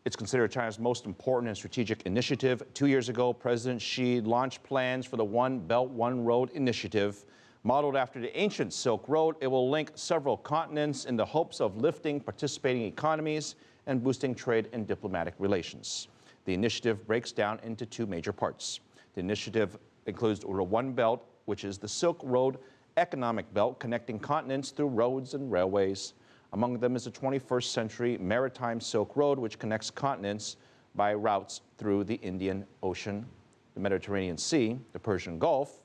It's considered China's most important and strategic initiative. 2 years ago, President Xi launched plans for the One Belt, One Road initiative. Modeled after the ancient Silk Road, it will link several continents in the hopes of lifting participating economies and boosting trade and diplomatic relations. The initiative breaks down into two major parts. The initiative includes the One Belt, which is the Silk Road economic belt connecting continents through roads and railways. Among them is the 21st century Maritime Silk Road, which connects continents by routes through the Indian Ocean, the Mediterranean Sea, the Persian Gulf,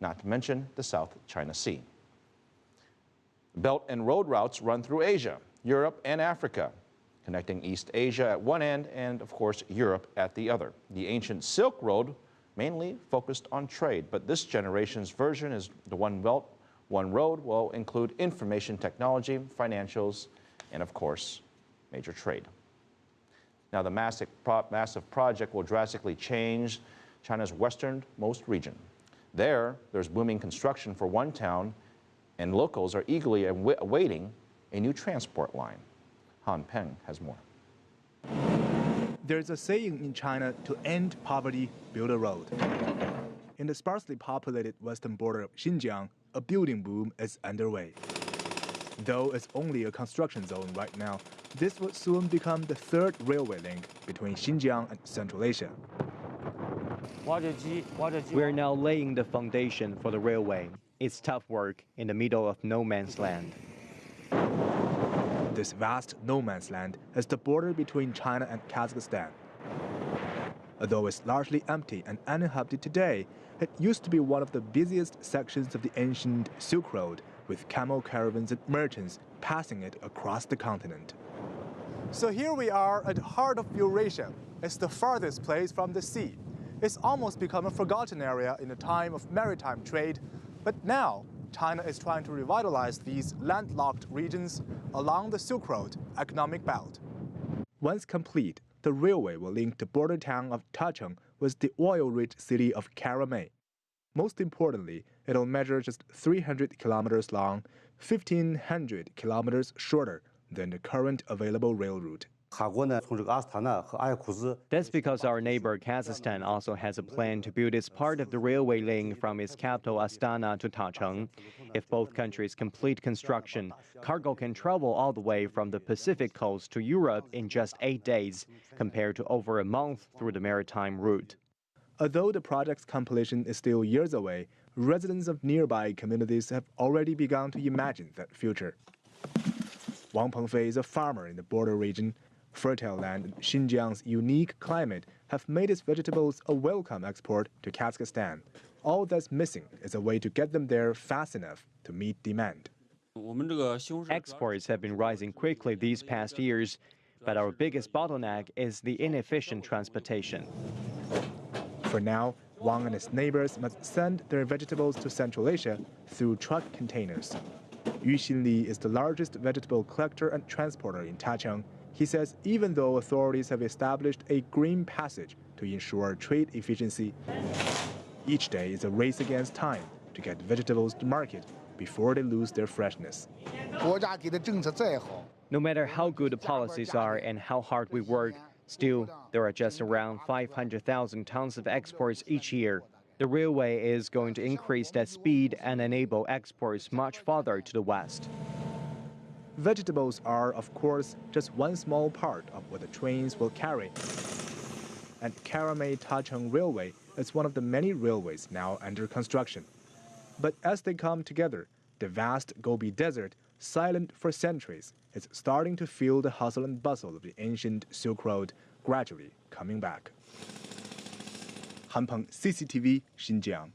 not to mention the South China Sea. Belt and road routes run through Asia, Europe, and Africa, connecting East Asia at one end and, of course, Europe at the other. The ancient Silk Road mainly focused on trade, but this generation's version is the One Belt, One Road will include information technology, financials, and of course, major trade. Now, the massive project will drastically change China's westernmost region. There's booming construction for one town, and locals are eagerly awaiting a new transport line. Han Peng has more. There's a saying in China, to end poverty, build a road. In the sparsely populated western border of Xinjiang, a building boom is underway. Though it's only a construction zone right now, this will soon become the third railway link between Xinjiang and Central Asia. We are now laying the foundation for the railway. It's tough work in the middle of no man's land. This vast no man's land is the border between China and Kazakhstan. Although it's largely empty and uninhabited today, it used to be one of the busiest sections of the ancient Silk Road, with camel caravans and merchants passing it across the continent. So here we are at the heart of Eurasia. It's the farthest place from the sea. It's almost become a forgotten area in the time of maritime trade, but now China is trying to revitalize these landlocked regions along the Silk Road economic belt. Once complete, the railway will link the border town of Tacheng with the oil-rich city of Karamay. Most importantly, it'll measure just 300 kilometers long, 1,500 kilometers shorter than the current available rail route. That's because our neighbor Kazakhstan also has a plan to build its part of the railway link from its capital Astana to Tacheng. If both countries complete construction, cargo can travel all the way from the Pacific coast to Europe in just 8 days, compared to over a month through the maritime route. Although the project's completion is still years away, residents of nearby communities have already begun to imagine that future. Wang Pengfei is a farmer in the border region. Fertile land and Xinjiang's unique climate have made its vegetables a welcome export to Kazakhstan. All that's missing is a way to get them there fast enough to meet demand. Exports have been rising quickly these past years, but our biggest bottleneck is the inefficient transportation. For now, Wang and his neighbors must send their vegetables to Central Asia through truck containers. Yu Xinli is the largest vegetable collector and transporter in Tacheng. He says even though authorities have established a green passage to ensure trade efficiency, each day is a race against time to get vegetables to market before they lose their freshness. No matter how good the policies are and how hard we work, still, there are just around 500,000 tons of exports each year. The railway is going to increase that speed and enable exports much farther to the west. Vegetables are, of course, just one small part of what the trains will carry. And Karamay-Tacheng Railway is one of the many railways now under construction. But as they come together, the vast Gobi Desert, silent for centuries, is starting to feel the hustle and bustle of the ancient Silk Road gradually coming back. Han Peng, CCTV, Xinjiang.